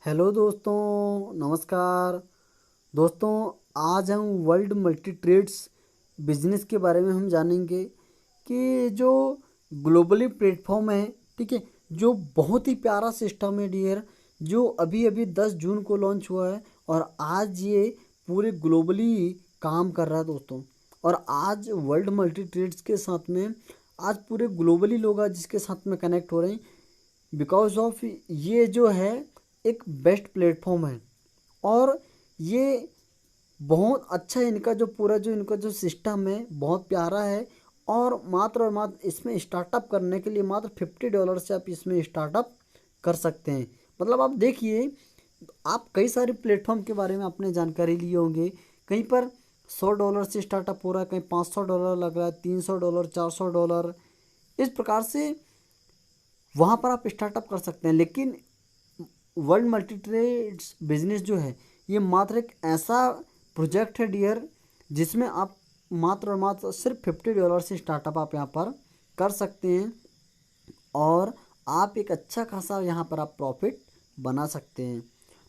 Hello दोस्तों, नमस्कार। दोस्तों, आज हम वर्ल्ड मल्टी ट्रेड्स बिजनेस के बारे में हम जानेंगे कि जो ग्लोबली प्लेटफॉर्म है, ठीक है, जो बहुत ही प्यारा सिस्टम है डियर, जो अभी अभी 10 जून को लॉन्च हुआ है और आज ये पूरे ग्लोबली काम कर रहा है दोस्तों। और आज वर्ल्ड मल्टी ट्रेड्स के साथ में आज पूरे ग्लोबली लोग आज जिसके साथ में कनेक्ट हो रहे हैं बिकॉज ऑफ ये जो है एक बेस्ट प्लेटफॉर्म है। और ये बहुत अच्छा है, इनका जो पूरा जो इनका जो सिस्टम है बहुत प्यारा है। और मात्र इसमें स्टार्टअप करने के लिए मात्र $50 से आप इसमें स्टार्टअप कर सकते हैं। मतलब आप देखिए, आप कई सारे प्लेटफॉर्म के बारे में आपने जानकारी लिए होंगे। कहीं पर $100 से स्टार्टअप हो रहा है, कहीं $500 लग रहा है, $300, $400। इस प्रकार से वहाँ पर आप स्टार्टअप कर सकते हैं। लेकिन वर्ल्ड मल्टी ट्रेड्स बिजनेस जो है ये मात्र एक ऐसा प्रोजेक्ट है डियर, जिसमें आप मात्र और मात्र सिर्फ $50 से स्टार्टअप आप यहाँ पर कर सकते हैं। और आप एक अच्छा खासा यहाँ पर आप प्रॉफिट बना सकते हैं।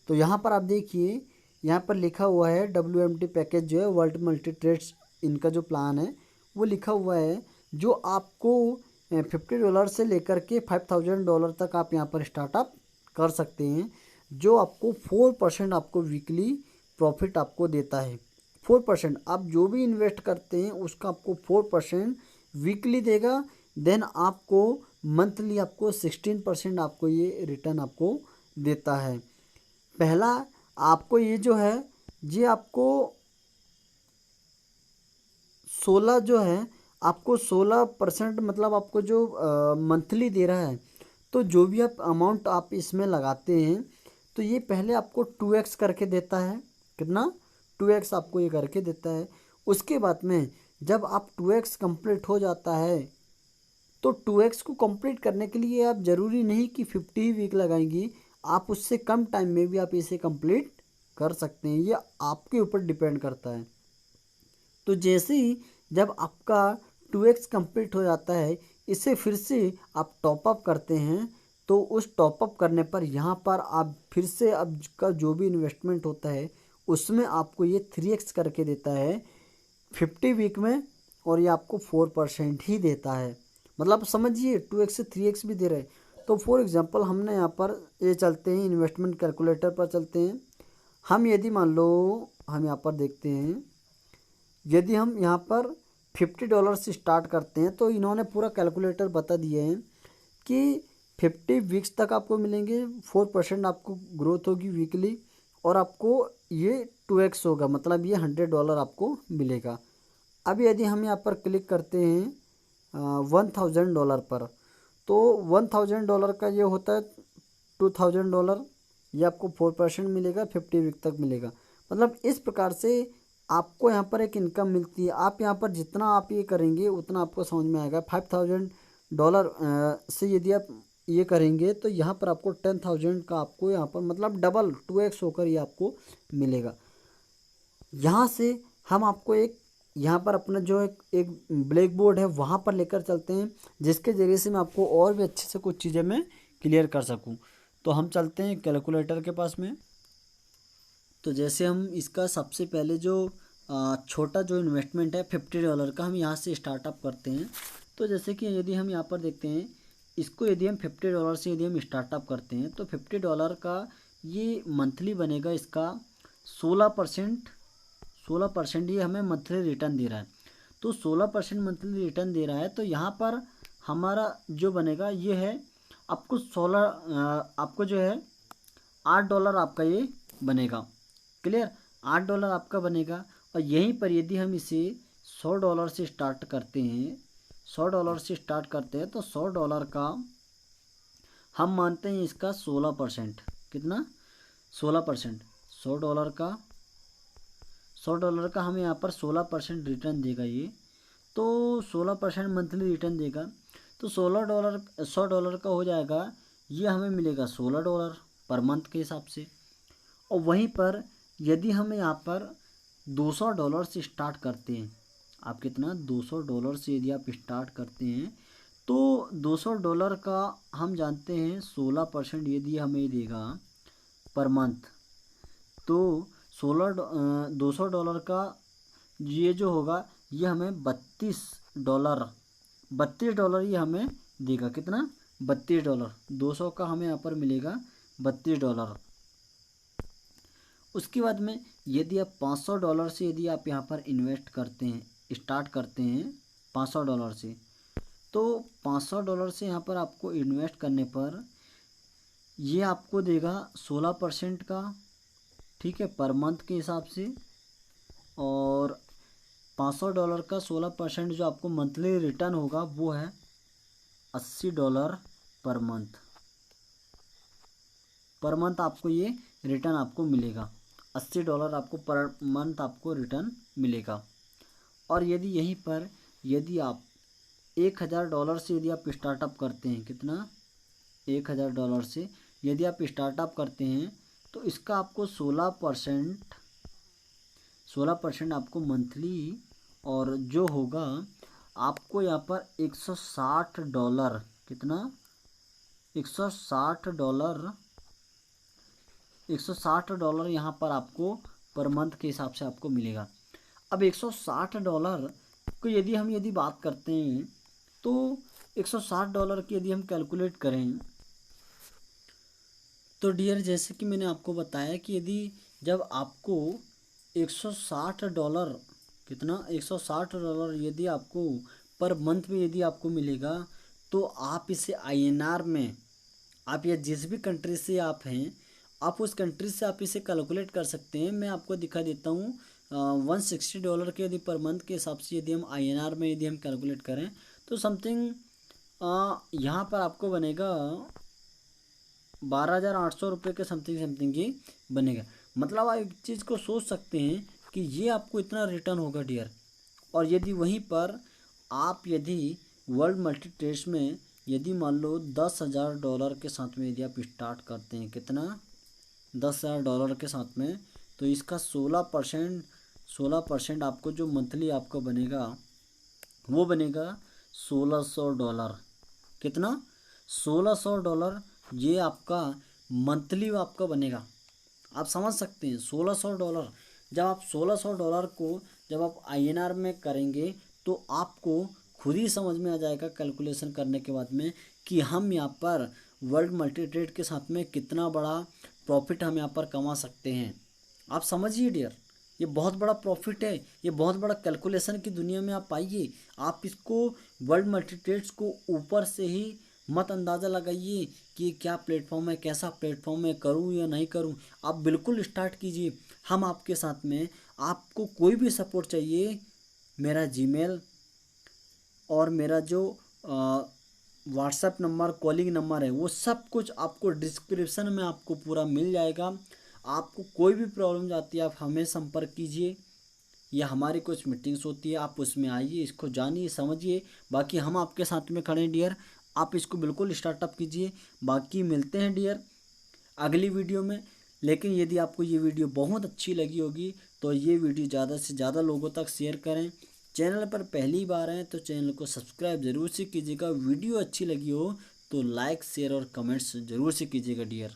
तो यहाँ पर आप देखिए, यहाँ पर लिखा हुआ है WMT पैकेज जो है वर्ल्ड मल्टी ट्रेड्स, इनका जो प्लान है वो लिखा हुआ है जो आपको $50 से लेकर के $5,000 तक आप यहाँ पर स्टार्टअप कर सकते हैं, जो आपको 4% आपको वीकली प्रॉफिट आपको देता है। 4% आप जो भी इन्वेस्ट करते हैं उसका आपको 4% वीकली देगा। देन आपको मंथली आपको 16% आपको ये रिटर्न आपको देता है। पहला आपको ये जो है ये आपको 16 जो है आपको 16% मतलब आपको जो मंथली दे रहा है। तो जो भी आप अमाउंट आप इसमें लगाते हैं तो ये पहले आपको 2x करके देता है। कितना? 2x आपको ये करके देता है। उसके बाद में जब आप 2x कंप्लीट हो जाता है तो 2x को कंप्लीट करने के लिए आप ज़रूरी नहीं कि 50 वीक लगाएंगी, आप उससे कम टाइम में भी आप इसे कंप्लीट कर सकते हैं। ये आपके ऊपर डिपेंड करता है। तो जैसे ही जब आपका 2x कंप्लीट हो जाता है, इसे फिर से आप टॉपअप करते हैं। तो उस टॉपअप करने पर यहाँ पर आप फिर से अब का जो भी इन्वेस्टमेंट होता है उसमें आपको ये 3x करके देता है 50 वीक में। और ये आपको 4% ही देता है। मतलब समझिए 2x से 3x भी दे रहे हैं। तो फॉर एग्जांपल हमने यहाँ पर ये चलते हैं, इन्वेस्टमेंट कैलकुलेटर पर चलते हैं। हम यदि मान लो हम यहाँ पर देखते हैं, यदि हम यहाँ पर $50 से स्टार्ट करते हैं तो इन्होंने पूरा कैलकुलेटर बता दिए हैं कि 50 वीक्स तक आपको मिलेंगे, 4% आपको ग्रोथ होगी वीकली। और आपको ये 2x होगा, मतलब ये $100 आपको मिलेगा। अब यदि हम यहाँ पर क्लिक करते हैं $1,000 पर, तो $1,000 का ये होता है $2,000। ये आपको 4% मिलेगा, 50 वीक तक मिलेगा। मतलब इस प्रकार से आपको यहाँ पर एक इनकम मिलती है। आप यहाँ पर जितना आप ये करेंगे उतना आपको समझ में आएगा। $5,000 से यदि आप ये करेंगे तो यहाँ पर आपको 10,000 का आपको यहाँ पर मतलब डबल 2x होकर ये आपको मिलेगा। यहाँ से हम आपको एक यहाँ पर अपना जो एक ब्लैक बोर्ड है वहाँ पर लेकर चलते हैं, जिसके ज़रिए से मैं आपको और भी अच्छे से कुछ चीज़ें मैं क्लियर कर सकूँ। तो हम चलते हैं कैलकुलेटर के पास में। तो जैसे हम इसका सबसे पहले जो छोटा जो इन्वेस्टमेंट है $50 का, हम यहाँ से स्टार्टअप करते हैं। तो जैसे कि यदि हम यहाँ पर देखते हैं, इसको यदि हम $50 से यदि हम स्टार्टअप करते हैं तो $50 का ये मंथली बनेगा इसका 16%। 16% ये हमें मंथली रिटर्न दे रहा है। तो 16% मंथली रिटर्न दे रहा है, तो यहाँ पर हमारा जो बनेगा ये है आपको 16 आपको जो है $8 आपका ये बनेगा। क्लियर? $8 आपका बनेगा। और यहीं पर यदि हम इसे $100 से स्टार्ट करते हैं, $100 से स्टार्ट करते हैं तो $100 का हम मानते हैं इसका 16%। कितना? 16%। $100 का $100 का हमें यहाँ पर 16% रिटर्न देगा ये। तो 16% मंथली रिटर्न देगा। तो $100 का हो जाएगा, ये हमें मिलेगा $16 पर मंथ के हिसाब से। और वहीं पर यदि हम यहाँ पर $200 से स्टार्ट करते हैं, आप कितना $200 से यदि आप स्टार्ट करते हैं तो $200 का हम जानते हैं 16% यदि हमें देगा पर मंथ। तो $200 का ये जो होगा ये हमें $32 ये हमें देगा। कितना? $32। 200 का हमें यहाँ पर मिलेगा $32। उसके बाद में यदि आप $500 से यदि आप यहाँ पर इन्वेस्ट करते हैं, स्टार्ट करते हैं $500 से, तो $500 से यहाँ पर आपको इन्वेस्ट करने पर ये आपको देगा 16% का, ठीक है, पर मंथ के हिसाब से। और $500 का 16% जो आपको मंथली रिटर्न होगा वो है $80 पर मंथ। पर मंथ आपको ये रिटर्न आपको मिलेगा, $80 आपको पर मंथ आपको रिटर्न मिलेगा। और यदि यहीं पर यदि आप $1000 से यदि आप स्टार्टअप करते हैं, कितना? $1000 से यदि आप स्टार्टअप करते हैं तो इसका आपको 16% आपको मंथली, और जो होगा आपको यहाँ पर $160, कितना? $160 यहाँ पर आपको पर मंथ के हिसाब से आपको मिलेगा। अब $160 को यदि बात करते हैं तो $160 की यदि हम कैलकुलेट करें तो डियर, जैसे कि मैंने आपको बताया कि यदि जब आपको $160, कितना? $160 यदि आपको पर मंथ में यदि आपको मिलेगा तो आप इसे INR में, आप या जिस भी कंट्री से आप हैं, आप उस कंट्री से आप इसे कैलकुलेट कर सकते हैं। मैं आपको दिखा देता हूँ। $160 के यदि पर मंथ के हिसाब से यदि हम INR में यदि हम कैलकुलेट करें तो समथिंग यहाँ पर आपको बनेगा 12,800 रुपये के समथिंग ही बनेगा। मतलब आप एक चीज़ को सोच सकते हैं कि ये आपको इतना रिटर्न होगा डियर। और यदि वहीं पर आप यदि वर्ल्ड मल्टी ट्रेड्स में यदि मान लो $10,000 के साथ में यदि आप स्टार्ट करते हैं, कितना? $10,000 के साथ में, तो इसका 16% आपको जो मंथली आपको बनेगा वो बनेगा $1,600। कितना? $1,600 ये आपका मंथली आपका बनेगा। आप समझ सकते हैं $1,600। जब आप $1,600 को जब आप INR में करेंगे तो आपको खुद ही समझ में आ जाएगा कैलकुलेशन करने के बाद में कि हम यहाँ पर वर्ल्ड मल्टी ट्रेड के साथ में कितना बड़ा प्रॉफिट हम यहाँ पर कमा सकते हैं। आप समझिए डियर, ये बहुत बड़ा प्रॉफिट है, ये बहुत बड़ा कैलकुलेशन की दुनिया में आप आइए। आप इसको वर्ल्ड मल्टी ट्रेड्स को ऊपर से ही मत अंदाज़ा लगाइए कि क्या प्लेटफॉर्म है, कैसा प्लेटफॉर्म है, करूँ या नहीं करूँ। आप बिल्कुल स्टार्ट कीजिए, हम आपके साथ में। आपको कोई भी सपोर्ट चाहिए, मेरा जीमेल और मेरा जो व्हाट्सएप नंबर, कॉलिंग नंबर है, वो सब कुछ आपको डिस्क्रिप्शन में आपको पूरा मिल जाएगा। आपको कोई भी प्रॉब्लम जाती है आप हमें संपर्क कीजिए, या हमारी कुछ मीटिंग्स होती है आप उसमें आइए, इसको जानिए, समझिए। बाकी हम आपके साथ में खड़े हैं डियर, आप इसको बिल्कुल स्टार्टअप कीजिए। बाकी मिलते हैं डियर अगली वीडियो में। लेकिन यदि आपको ये वीडियो बहुत अच्छी लगी होगी तो ये वीडियो ज़्यादा से ज़्यादा लोगों तक शेयर करें। चैनल पर पहली बार आएँ तो चैनल को सब्सक्राइब ज़रूर से कीजिएगा। वीडियो अच्छी लगी हो तो लाइक, शेयर और कमेंट्स ज़रूर से कीजिएगा डियर।